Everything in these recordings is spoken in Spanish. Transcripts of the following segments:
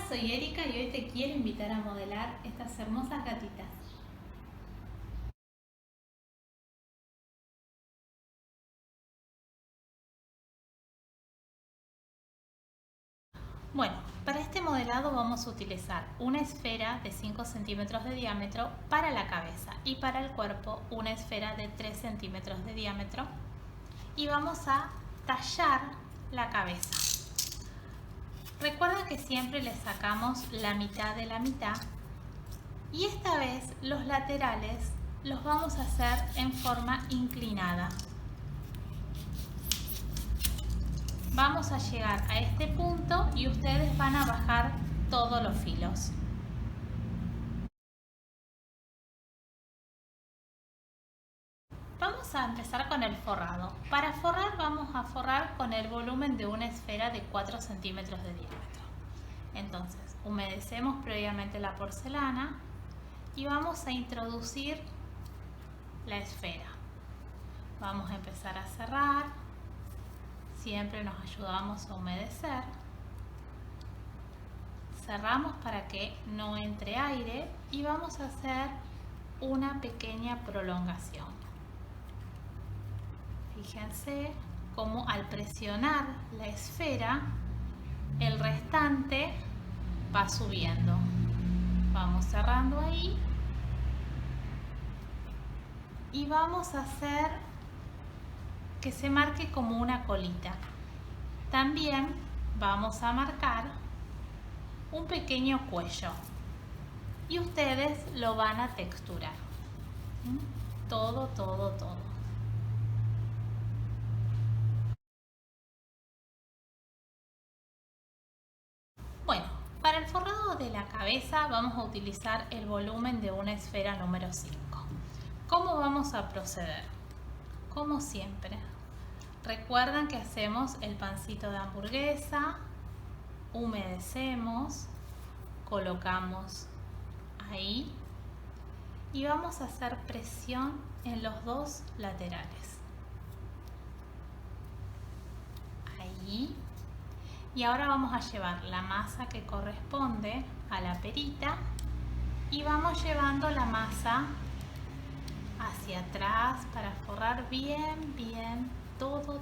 soy Erika y hoy te quiero invitar a modelar estas hermosas gatitas. Bueno, para este modelado vamos a utilizar una esfera de 5 centímetros de diámetro para la cabeza y para el cuerpo una esfera de 3 centímetros de diámetro y vamos a tallar la cabeza. Recuerda que siempre le sacamos la mitad de la mitad y esta vez los laterales los vamos a hacer en forma inclinada. Vamos a llegar a este punto y ustedes van a bajar todos los filos. Vamos a empezar con el forrado. Para forrar vamos a forrar con el volumen de una esfera de 4 centímetros de diámetro. Entonces, humedecemos previamente la porcelana y vamos a introducir la esfera. Vamos a empezar a cerrar. Siempre nos ayudamos a humedecer. Cerramos para que no entre aire y vamos a hacer una pequeña prolongación. Fíjense cómo al presionar la esfera el restante va subiendo. Vamos cerrando ahí y vamos a hacer que se marque como una colita. También vamos a marcar un pequeño cuello y ustedes lo van a texturar. Todo. Bueno, para el forrado de la cabeza vamos a utilizar el volumen de una esfera número 5. ¿Cómo vamos a proceder? Como siempre, recuerdan que hacemos el pancito de hamburguesa, humedecemos, colocamos ahí y vamos a hacer presión en los dos laterales. Ahí. Y ahora vamos a llevar la masa que corresponde a la perita y vamos llevando la masa hacia atrás para forrar bien todo.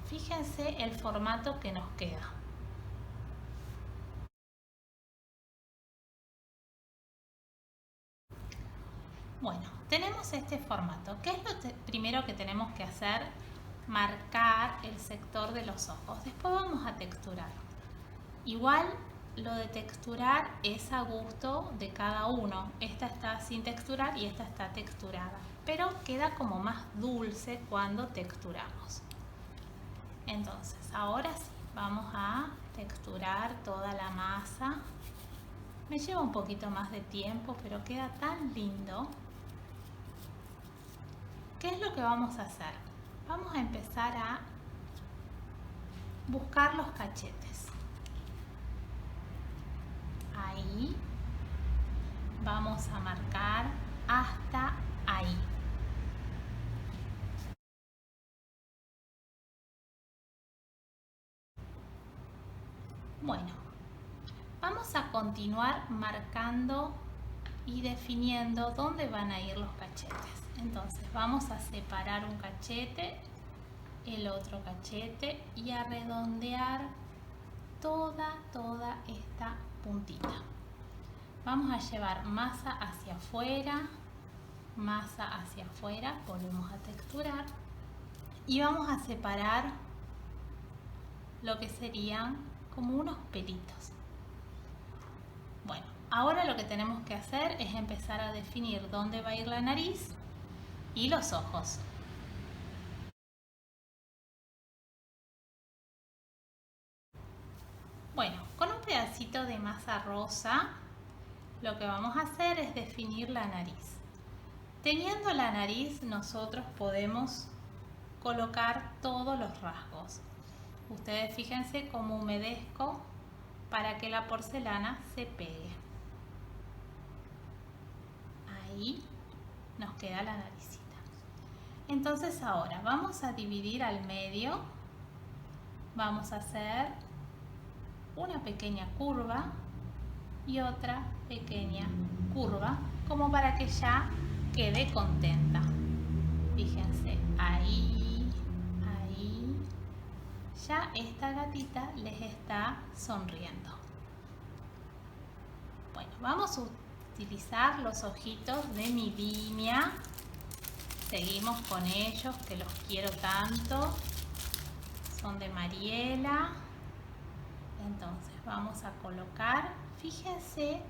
Fíjense el formato que nos queda. Bueno, tenemos este formato. ¿Qué es lo primero que tenemos que hacer? Marcar el sector de los ojos. Después vamos a texturar. Igual lo de texturar es a gusto de cada uno. Esta está sin texturar y esta está texturada. Pero queda como más dulce cuando texturamos. Entonces, ahora sí, vamos a texturar toda la masa. Me lleva un poquito más de tiempo, pero queda tan lindo. ¿Qué es lo que vamos a hacer? Vamos a empezar a buscar los cachetes. Ahí vamos a marcar hasta ahí. Bueno, vamos a continuar marcando y definiendo dónde van a ir los cachetes. Entonces vamos a separar un cachete, el otro cachete y a redondear toda esta puntita. Vamos a llevar masa hacia afuera, volvemos a texturar y vamos a separar lo que serían como unos pelitos. Bueno, ahora lo que tenemos que hacer es empezar a definir dónde va a ir la nariz y los ojos. Bueno, con un pedacito de masa rosa lo que vamos a hacer es definir la nariz. Teniendo la nariz nosotros podemos colocar todos los rasgos. Ustedes fíjense cómo humedezco para que la porcelana se pegue. Ahí nos queda la naricita. Entonces ahora vamos a dividir al medio. Vamos a hacer una pequeña curva y otra pequeña curva, como para que ya quede contenta. Fíjense, ahí, ahí, ya esta gatita les está sonriendo. Bueno, vamos a utilizar los ojitos de mi Dimia. Seguimos con ellos, que los quiero tanto. Son de Mariela. Entonces vamos a colocar, fíjense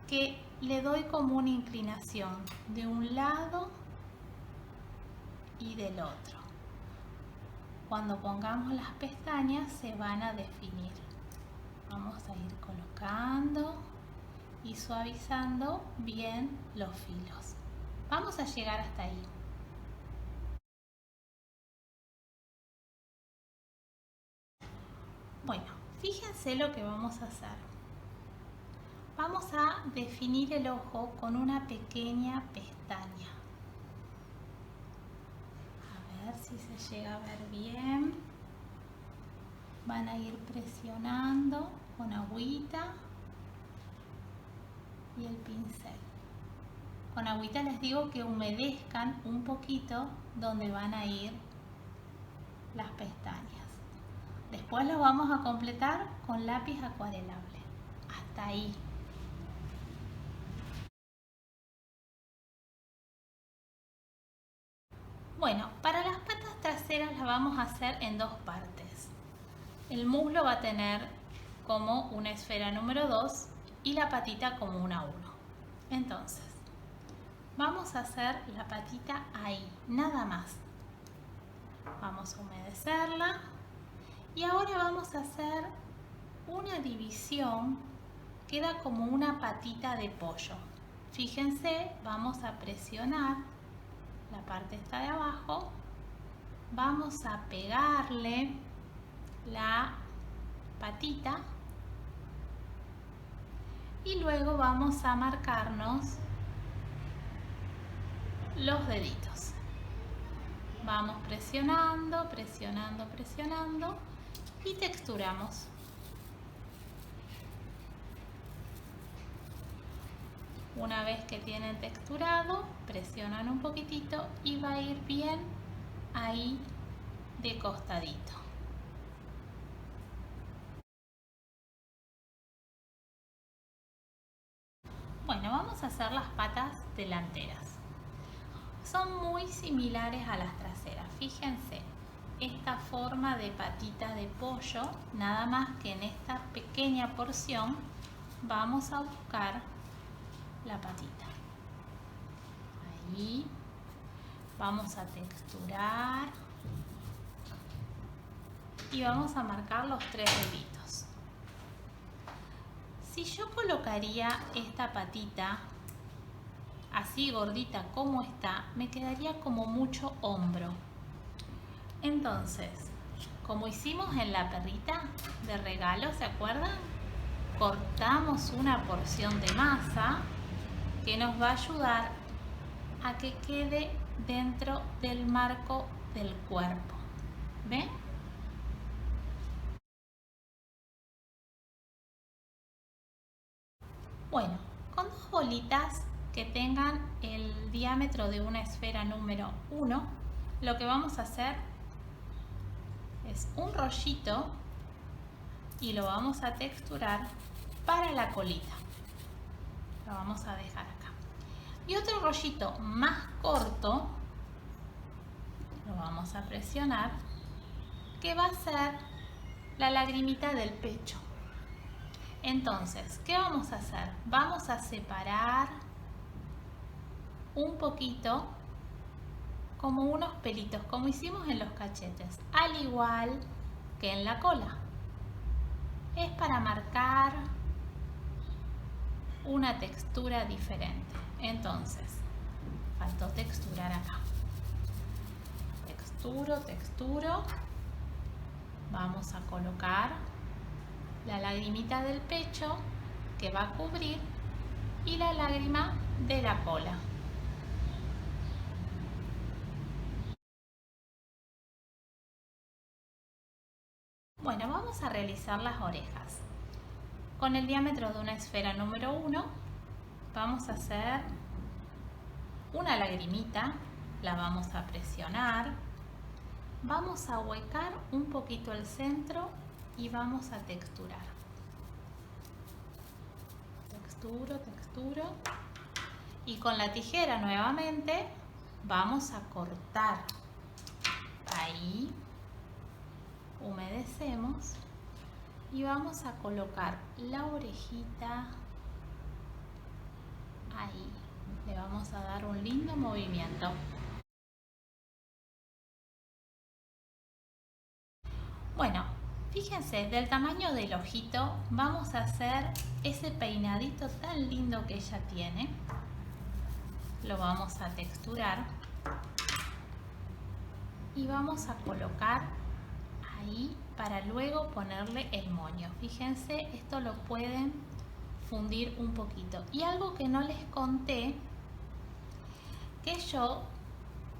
que le doy como una inclinación de un lado y del otro. Cuando pongamos las pestañas se van a definir. Vamos a ir colocando y suavizando bien los filos. Vamos a llegar hasta ahí. Bueno, fíjense lo que vamos a hacer. Vamos a definir el ojo con una pequeña pestaña. A ver si se llega a ver bien. Van a ir presionando con agüita y el pincel. Con agüita les digo que humedezcan un poquito donde van a ir las pestañas. Después lo vamos a completar con lápiz acuarelable. Hasta ahí. Bueno, para las patas traseras las vamos a hacer en dos partes. El muslo va a tener como una esfera número 2 y la patita como una 1. Entonces, vamos a hacer la patita ahí, nada más. Vamos a humedecerla y ahora vamos a hacer una división, queda como una patita de pollo. Fíjense, vamos a presionar la parte esta de abajo, vamos a pegarle la patita y luego vamos a marcarnos los deditos. Vamos presionando, presionando, presionando y texturamos. Una vez que tienen texturado, presionan un poquitito y va a ir bien ahí de costadito. Bueno, vamos a hacer las patas delanteras. Son muy similares a las traseras. Fíjense, esta forma de patita de pollo, nada más que en esta pequeña porción vamos a buscar la patita. Ahí vamos a texturar y vamos a marcar los 3 deditos. Si yo colocaría esta patita así gordita como está, me quedaría como mucho hombro. Entonces, como hicimos en la perrita de regalo, ¿se acuerdan? Cortamos una porción de masa que nos va a ayudar a que quede dentro del marco del cuerpo. ¿Ven? Bueno, con dos bolitas que tengan el diámetro de una esfera número 1, lo que vamos a hacer es un rollito y lo vamos a texturar para la colita. Lo vamos a dejar acá. Y otro rollito más corto, lo vamos a presionar, que va a ser la lagrimita del pecho. Entonces, ¿qué vamos a hacer? Vamos a separar un poquito, como unos pelitos, como hicimos en los cachetes, al igual que en la cola. Es para marcar una textura diferente. Entonces, faltó texturar acá. Texturo, texturo. Vamos a colocar la lagrimita del pecho que va a cubrir y la lágrima de la cola. Bueno, vamos a realizar las orejas. Con el diámetro de una esfera número 1 vamos a hacer una lagrimita, la vamos a presionar, vamos a ahuecar un poquito el centro y vamos a texturar. Texturo. Y con la tijera nuevamente vamos a cortar. Ahí humedecemos y vamos a colocar la orejita ahí. Le vamos a dar un lindo movimiento. Bueno, fíjense, del tamaño del ojito vamos a hacer ese peinadito tan lindo que ella tiene. Lo vamos a texturar y vamos a colocar ahí para luego ponerle el moño. Fíjense, esto lo pueden fundir un poquito. Y algo que no les conté, que yo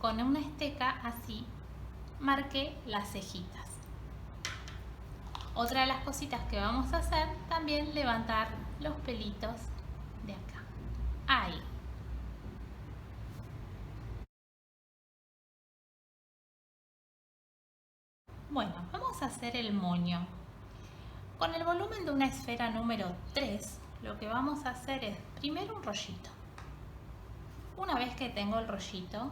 con una esteca así marqué las cejitas. Otra de las cositas que vamos a hacer, también levantar los pelitos de acá. Ahí. Bueno, vamos a hacer el moño. Con el volumen de una esfera número 3, lo que vamos a hacer es primero un rollito. Una vez que tengo el rollito,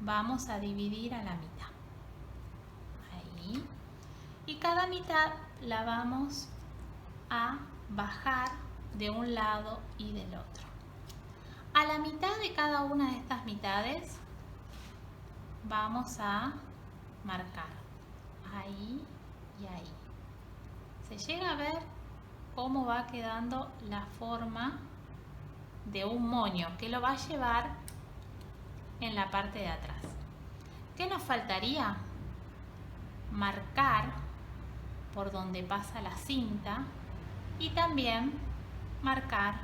vamos a dividir a la mitad. Ahí. Y cada mitad la vamos a bajar de un lado y del otro. A la mitad de cada una de estas mitades vamos a marcar ahí y ahí. Se llega a ver cómo va quedando la forma de un moño que lo va a llevar en la parte de atrás. ¿Qué nos faltaría? Marcar por donde pasa la cinta y también marcar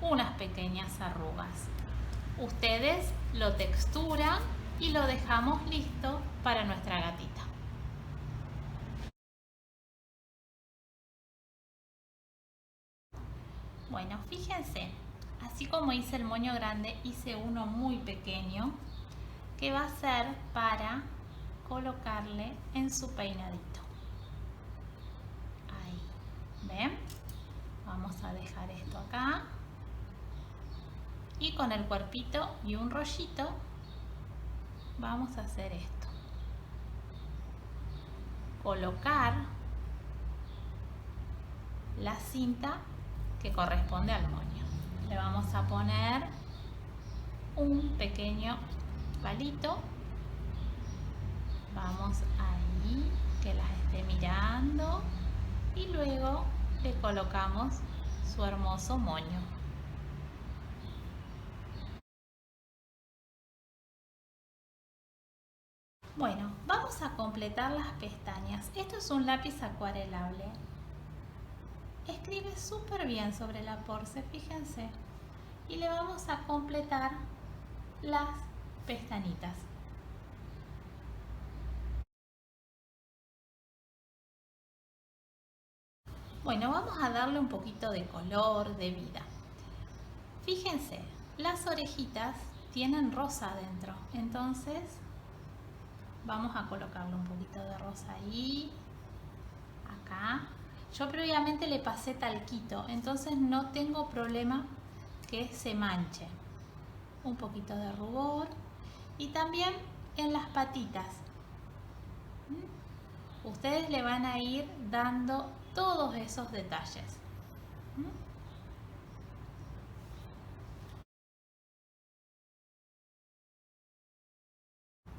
unas pequeñas arrugas. Ustedes lo texturan y lo dejamos listo para nuestra gatita. Bueno, fíjense, así como hice el moño grande, hice uno muy pequeño que va a ser para colocarle en su peinadito. Ahí, ¿ven? Vamos a dejar esto acá. Y con el cuerpito y un rollito vamos a hacer esto. Colocar la cinta que corresponde al moño. Le vamos a poner un pequeño palito. Vamos ahí, que las esté mirando. Y luego le colocamos su hermoso moño. Bueno, vamos a completar las pestañas. Esto es un lápiz acuarelable. Escribe súper bien sobre la porce, fíjense. Y le vamos a completar las pestañitas. Bueno, vamos a darle un poquito de color, de vida. Fíjense, las orejitas tienen rosa adentro, entonces vamos a colocarle un poquito de rosa ahí, acá. Yo previamente le pasé talquito, entonces no tengo problema que se manche. Un poquito de rubor y también en las patitas. Ustedes le van a ir dando todos esos detalles.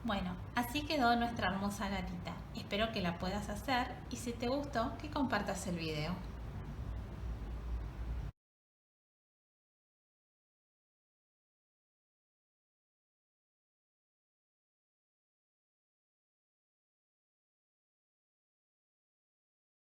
Bueno, así quedó nuestra hermosa gatita. Espero que la puedas hacer y si te gustó, que compartas el video.